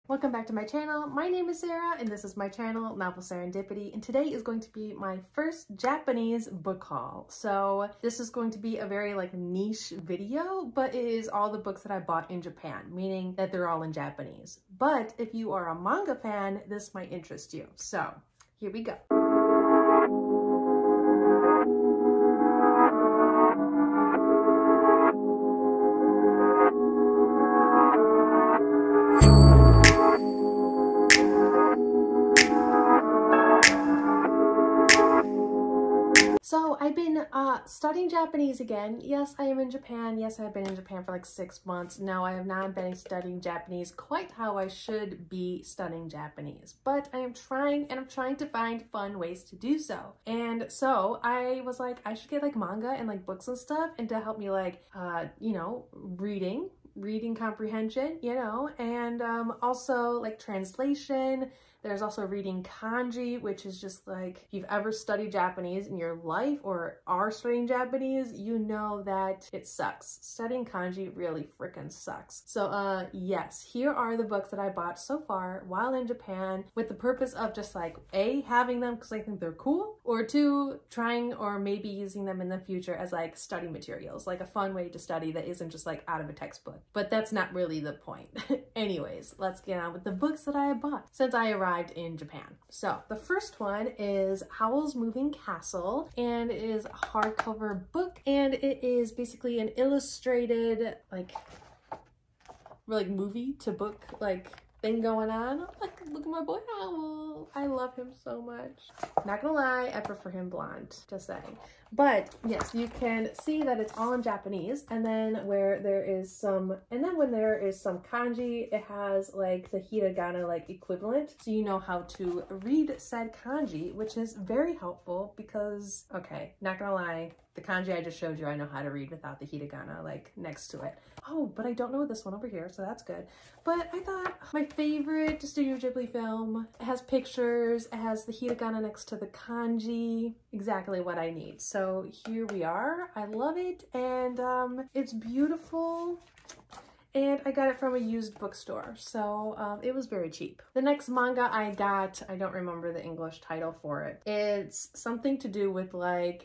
Welcome back to my channel. My name is Sarah and this is my channel, Novel Serendipity, and today is going to be my first Japanese book haul. So this is going to be a very niche video, but it is all the books that I bought in Japan, meaning that they're all in Japanese. But if you are a manga fan, this might interest you. So here we go. So I've been studying Japanese again. Yes, I am in Japan. Yes, I've been in Japan for like 6 months. No, I have not been studying Japanese quite how I should be studying Japanese. But I am trying, and I'm trying to find fun ways to do so. And so I was like, I should get manga and books and stuff, and to help me reading comprehension, and also translation. There's also reading kanji, which is just if you've ever studied Japanese in your life or are studying Japanese, you know that it sucks. Studying kanji really freaking sucks. So yes, here are the books that I bought so far while in Japan, with the purpose of just A, having them because I think they're cool, or 2, trying or maybe using them in the future as study materials, a fun way to study that isn't just out of a textbook. But that's not really the point. Anyways, let's get on with the books that I bought since I arrived in Japan. So the first one is Howells Moving Castle, and it is a hardcover book, and it is basically an illustrated movie to book thing going on. Look at my boy Howell. I love him so much. Not gonna lie, I prefer him blonde, just saying. But yes, you can see that it's all in Japanese, and then when there is some kanji, it has the hiragana equivalent, so you know how to read said kanji, which is very helpful because, okay, not gonna lie, the kanji I just showed you, I know how to read without the hiragana next to it. Oh, but I don't know this one over here, so that's good. But I thought my favorite Studio Ghibli film, it has pictures, it has the hiragana next to the kanji, exactly what I need. So here we are. I love it, and it's beautiful. And I got it from a used bookstore, so it was very cheap. The next manga I got, I don't remember the English title for it. It's something to do with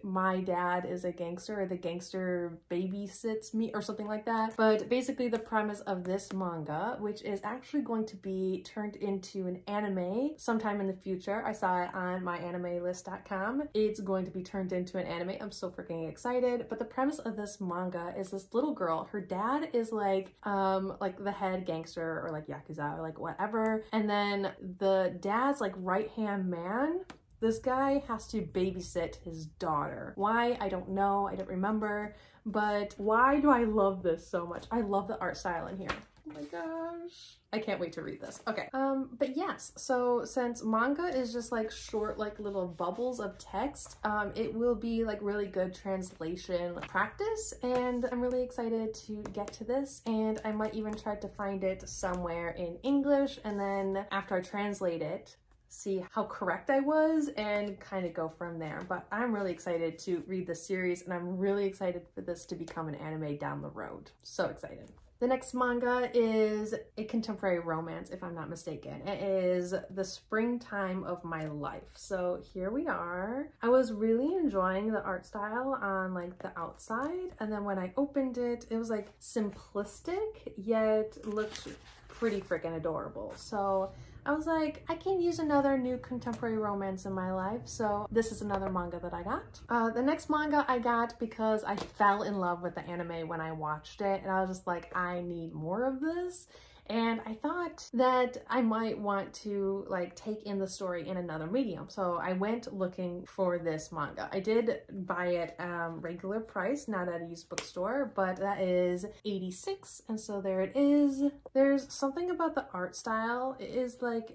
my dad is a gangster, or the gangster babysits me, or something like that. But basically the premise of this manga, which is actually going to be turned into an anime sometime in the future. I saw it on myanimelist.com. It's going to be turned into an anime. I'm so freaking excited. But the premise of this manga is this little girl, her dad is the head gangster or yakuza or whatever, and then the dad's right-hand man, this guy has to babysit his daughter. Why? I don't know, I don't remember, but why do I love this so much? I love the art style in here. Oh my gosh, I can't wait to read this. Okay, but yes, so since manga is just short little bubbles of text, it will be really good translation practice, and I'm really excited to get to this, and I might even try to find it somewhere in English, and then after I translate it, see how correct I was and kind of go from there. But I'm really excited to read this series, and I'm really excited for this to become an anime down the road. So excited. The next manga is a contemporary romance, if I'm not mistaken. It is The Springtime of My Life. So here we are. I was really enjoying the art style on the outside, and then when I opened it, it was simplistic, yet looked pretty freaking adorable. So I was like, I can use another new contemporary romance in my life, so this is another manga that I got. The next manga I got because I fell in love with the anime when I watched it, and I was just like, I need more of this. And I thought that I might want to take in the story in another medium. So I went looking for this manga. I did buy it regular price, not at a used bookstore, but that is 86. And so there it is. There's something about the art style. It is it's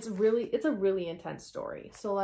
a really intense story. So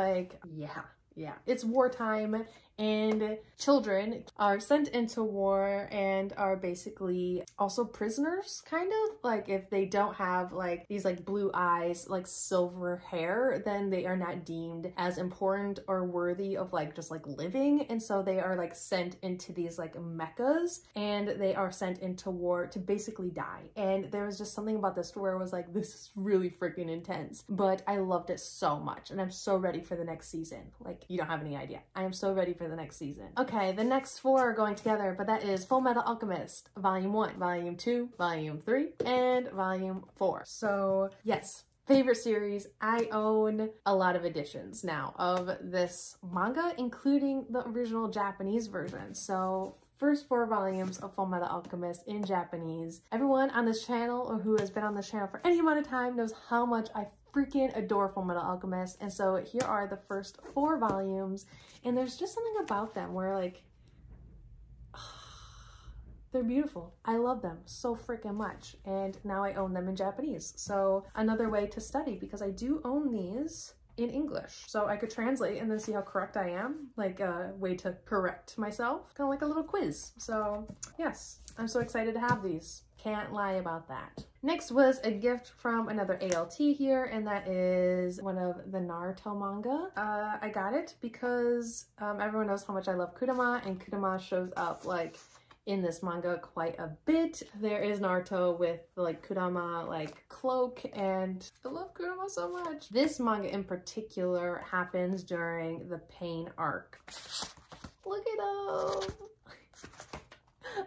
yeah. Yeah, it's wartime and children are sent into war and are basically also prisoners, kind of. Like if they don't have like these like blue eyes, like silver hair, then they are not deemed as important or worthy of like just like living. And so they are like sent into these like mechas and they are sent into war to basically die. And there was just something about this story where I was like, this is really freaking intense, but I loved it so much and I'm so ready for the next season. Like you don't have any idea. I am so ready for the next season. Okay, the next 4 are going together, but that is Full Metal Alchemist, Volume 1, Volume 2, Volume 3, and Volume 4. So yes, favorite series. I own a lot of editions now of this manga, including the original Japanese version. So first 4 volumes of Full Metal Alchemist in Japanese. Everyone on this channel or who has been on this channel for any amount of time knows how much I freaking adore Full Metal Alchemist. And so here are the first 4 volumes, and there's just something about them where like, they're beautiful. I love them so freaking much. And now I own them in Japanese. So another way to study, because I do own these in English. So I could translate and then see how correct I am, like a way to correct myself, kind of like a little quiz. So yes, I'm so excited to have these. Can't lie about that. Next was a gift from another ALT here, and that is one of the Naruto manga. I got it because everyone knows how much I love Kurama, and Kurama shows up like in this manga quite a bit. There is Naruto with like Kurama like cloak, and I love Kurama so much. This manga in particular happens during the Pain arc. Look at him.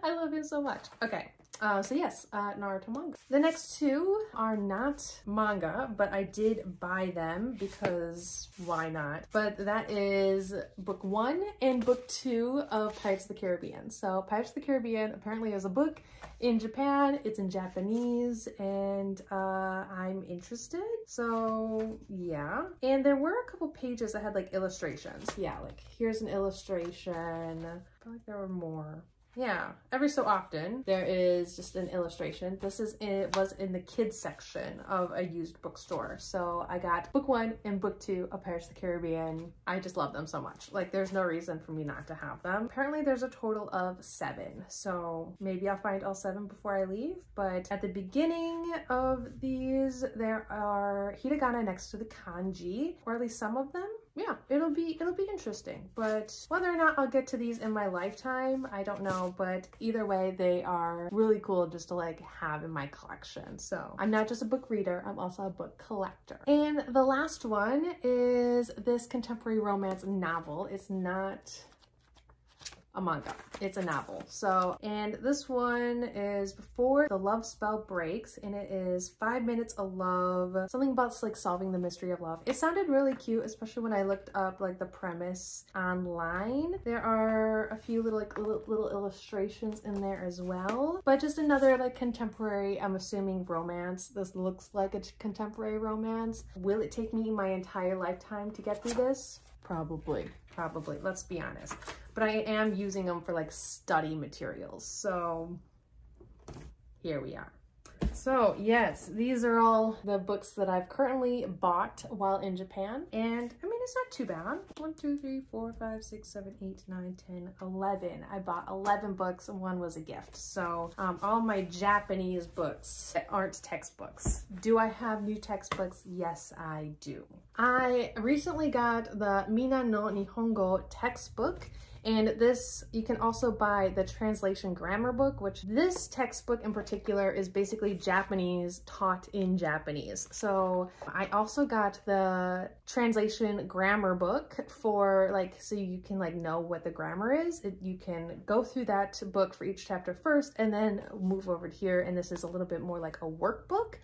I love him so much. Okay. So yes, Naruto manga. The next 2 are not manga, but I did buy them because why not? But that is book 1 and book 2 of Pirates of the Caribbean. So Pirates of the Caribbean apparently is a book in Japan. It's in Japanese, and I'm interested. So yeah. And there were a couple pages that had like illustrations. Yeah, like here's an illustration. I feel like there were more. Yeah, every so often there is just an illustration. This is was in the kids section of a used bookstore. So I got book 1 and book 2 of Pirates of the Caribbean. I just love them so much. Like there's no reason for me not to have them. Apparently there's a total of 7. So maybe I'll find all 7 before I leave. But at the beginning of these, there are hiragana next to the kanji, or at least some of them. Yeah, it'll be interesting, but whether or not I'll get to these in my lifetime, I don't know, but either way, they are really cool just to like have in my collection. So I'm not just a book reader, I'm also a book collector. And the last one is this contemporary romance novel. It's not a manga, it's a novel. So, and this one is Before the Love Spell Breaks, and it is 5 minutes of love, something about like solving the mystery of love. It sounded really cute, especially when I looked up like the premise online. There are a few little like little illustrations in there as well, but just another like contemporary, I'm assuming, romance. This looks like a contemporary romance. Will it take me my entire lifetime to get through this? Probably, let's be honest. But I am using them for like study materials. So here we are. So yes, these are all the books that I've currently bought while in Japan. And I mean, it's not too bad. 1, 2, 3, 4, 5, 6, 7, 8, 9, 10, 11. I bought 11 books and 1 was a gift. So all my Japanese books that aren't textbooks. Do I have new textbooks? Yes, I do. I recently got the Mina no Nihongo textbook. And this, you can also buy the translation grammar book, which this textbook in particular is basically Japanese taught in Japanese. So I also got the translation grammar book for like, so you can like know what the grammar is. You can go through that book for each chapter first and then move over to here. And this is a little bit more like a workbook.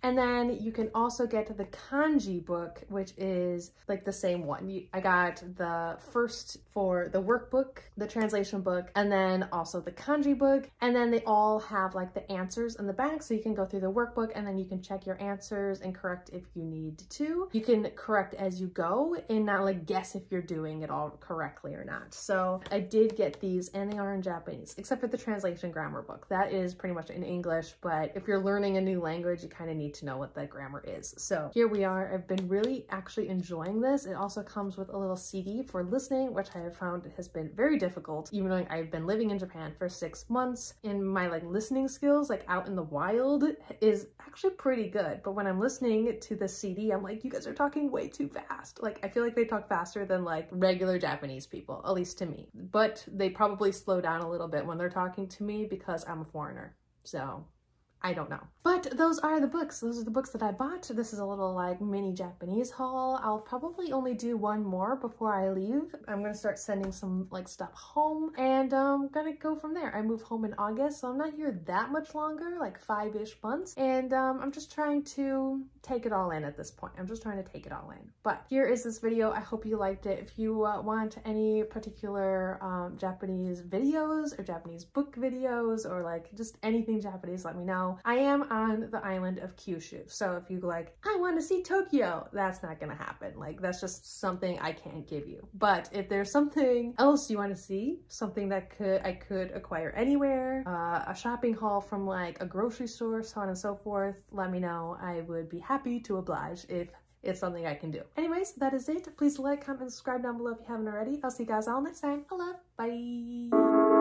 And then you can also get the kanji book, which is like the same one. I got the first for the workbook, the translation book, and then also the kanji book. And then they all have like the answers in the back. So you can go through the workbook and then you can check your answers and correct if you need to. You can correct as you go and not like guess if you're doing it all correctly or not. So I did get these and they are in Japanese, except for the translation grammar book. That is pretty much in English, but if you're learning a new language, you kind of need need to know what the grammar is. So here we are. I've been really actually enjoying this. It also comes with a little CD for listening, which I have found has been very difficult, even though I've been living in Japan for 6 months. And my like listening skills, like out in the wild, is actually pretty good. But when I'm listening to the CD, I'm like, you guys are talking way too fast. Like, I feel like they talk faster than like regular Japanese people, at least to me. But they probably slow down a little bit when they're talking to me because I'm a foreigner. So I don't know. But those are the books. Those are the books that I bought. This is a little like mini Japanese haul. I'll probably only do one more before I leave. I'm gonna start sending some like stuff home and I'm gonna go from there. I move home in August, so I'm not here that much longer, like 5-ish months. And I'm just trying to take it all in at this point. I'm just trying to take it all in. But here is this video. I hope you liked it. If you want any particular Japanese videos or Japanese book videos or like just anything Japanese, let me know. I am on the island of Kyushu, so if you like, I want to see Tokyo, that's not gonna happen. Like, that's just something I can't give you. But if there's something else you want to see, something that I could acquire anywhere, a shopping haul from like a grocery store, so on and so forth, let me know. I would be happy to oblige if it's something I can do. Anyways, that is it. Please like, comment, and subscribe down below if you haven't already. I'll see you guys all next time. I love. Bye.